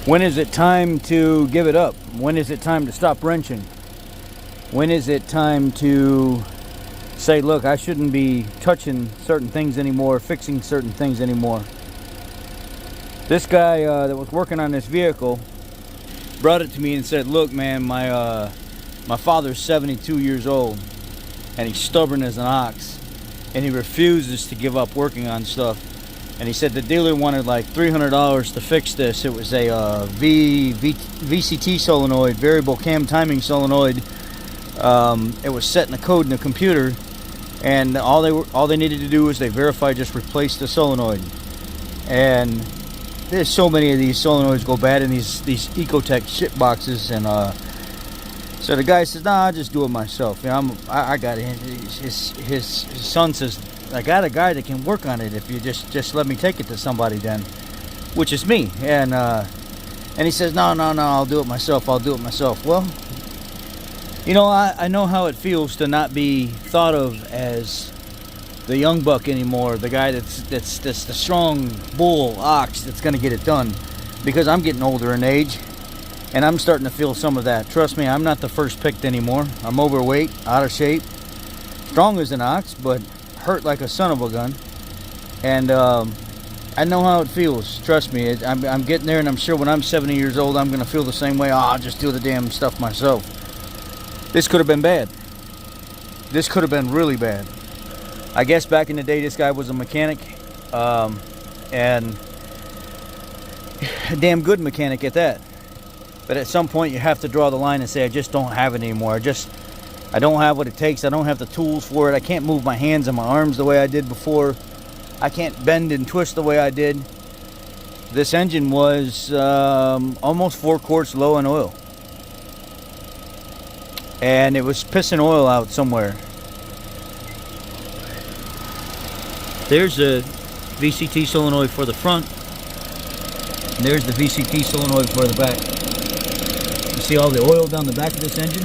When is it time to give it up? When is it time to stop wrenching? When is it time to say, look, I shouldn't be touching certain things anymore, fixing certain things anymore? This guy that was working on this vehicle brought it to me and said, look, man, my father's 72 years old and he's stubborn as an ox and he refuses to give up working on stuff. And he said the dealer wanted like $300 to fix this. It was a VCT solenoid, variable cam timing solenoid. It was set in the code in the computer, and all they needed to do was they verified, just replace the solenoid. And there's so many of these solenoids go bad in these Ecotech shit boxes, and so the guy says, "Nah, I'll just do it myself. You know, I got it." His son says, "I got a guy that can work on it if you just let me take it to somebody then," which is me. And he says, no, I'll do it myself. Well, you know, I know how it feels to not be thought of as the young buck anymore, the guy that's the strong bull ox that's going to get it done, because I'm getting older in age and I'm starting to feel some of that. Trust me, I'm not the first picked anymore. I'm overweight, out of shape, strong as an ox, but hurt like a son of a gun. And I know how it feels. Trust me, I'm getting there, and I'm sure when I'm 70 years old I'm gonna feel the same way. I'll just do the damn stuff myself. This could have been bad. This could have been really bad. I guess back in the day this guy was a mechanic, and a damn good mechanic at that. But at some point you have to draw the line and say, I just don't have it anymore. I don't have what it takes. I don't have the tools for it. I can't move my hands and my arms the way I did before. I can't bend and twist the way I did. This engine was almost 4 quarts low in oil. And it was pissing oil out somewhere. There's a VCT solenoid for the front. And there's the VCT solenoid for the back. You see all the oil down the back of this engine?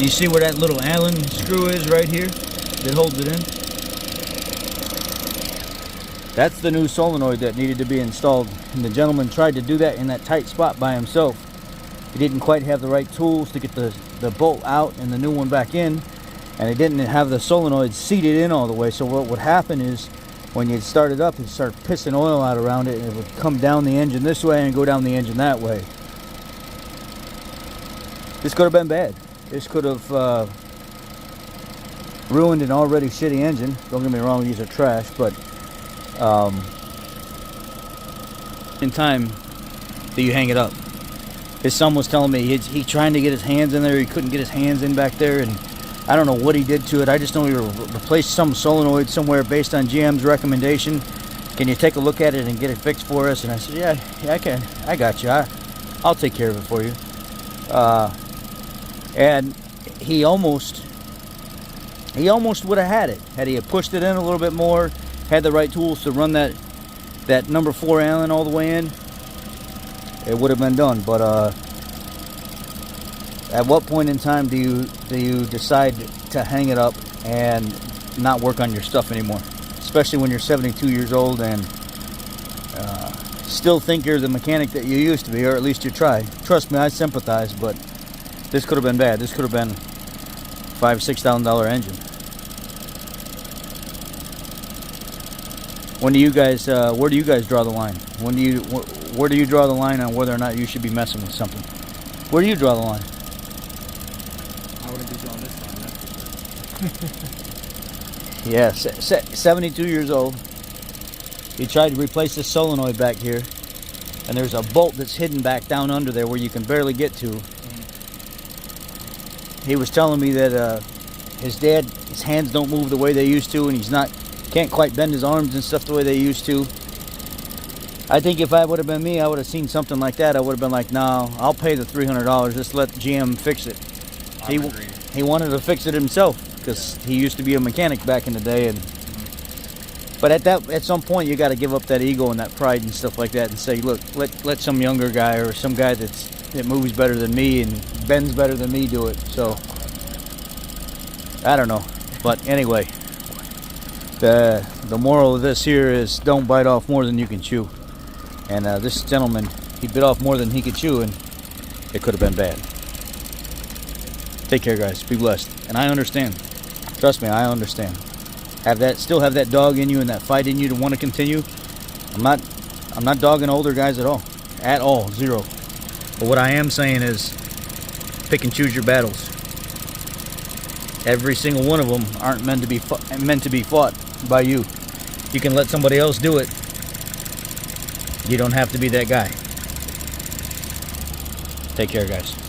You see where that little Allen screw is right here that holds it in? That's the new solenoid that needed to be installed, and the gentleman tried to do that in that tight spot by himself. He didn't quite have the right tools to get the bolt out and the new one back in, and he didn't have the solenoid seated in all the way. So what would happen is when you start it up, it'd start pissing oil out around it, and it would come down the engine this way and go down the engine that way. This could have been bad. This could have ruined an already shitty engine. Don't get me wrong, these are trash, but in time that you hang it up. His son was telling me he trying to get his hands in there. He couldn't get his hands in back there, and I don't know what he did to it. I just know he replaced some solenoid somewhere based on GM's recommendation. Can you take a look at it and get it fixed for us? And I said, yeah, I can. I got you. I'll take care of it for you. And he almost would have had it had he pushed it in a little bit more, had the right tools to run that number 4 Allen all the way in. It would have been done. But at what point in time do you decide to hang it up and not work on your stuff anymore? Especially when you're 72 years old and still think you're the mechanic that you used to be, or at least you try. Trust me, I sympathize, but this could have been bad. This could have been $5,000-$6,000 engine. When do you guys? Where do you guys draw the line? Where do you draw the line on whether or not you should be messing with something? Where do you draw the line? I wouldn't be drawing this line. That's for sure. Yeah, 72 years old. He tried to replace this solenoid back here, and there's a bolt that's hidden back down under there where you can barely get to. He was telling me that his hands don't move the way they used to, and can't quite bend his arms and stuff the way they used to. I think if I would have been me, I would have seen something like that. I would have been like, no, I'll pay the $300. Just let GM fix it. He wanted to fix it himself because he used to be a mechanic back in the day. But at some point, you got to give up that ego and that pride and stuff like that and say, look, let some younger guy or some guy that moves better than me and bends better than me do it. So I don't know. But anyway, the moral of this here is don't bite off more than you can chew. And this gentleman, he bit off more than he could chew, and it could have been bad. Take care, guys. Be blessed. And I understand. Trust me, I understand. Still have that dog in you and that fight in you to want to continue. I'm not dogging older guys at all. At all. Zero. But what I am saying is, pick and choose your battles. Every single one of them aren't meant to be fought by you. You can let somebody else do it. You don't have to be that guy. Take care, guys.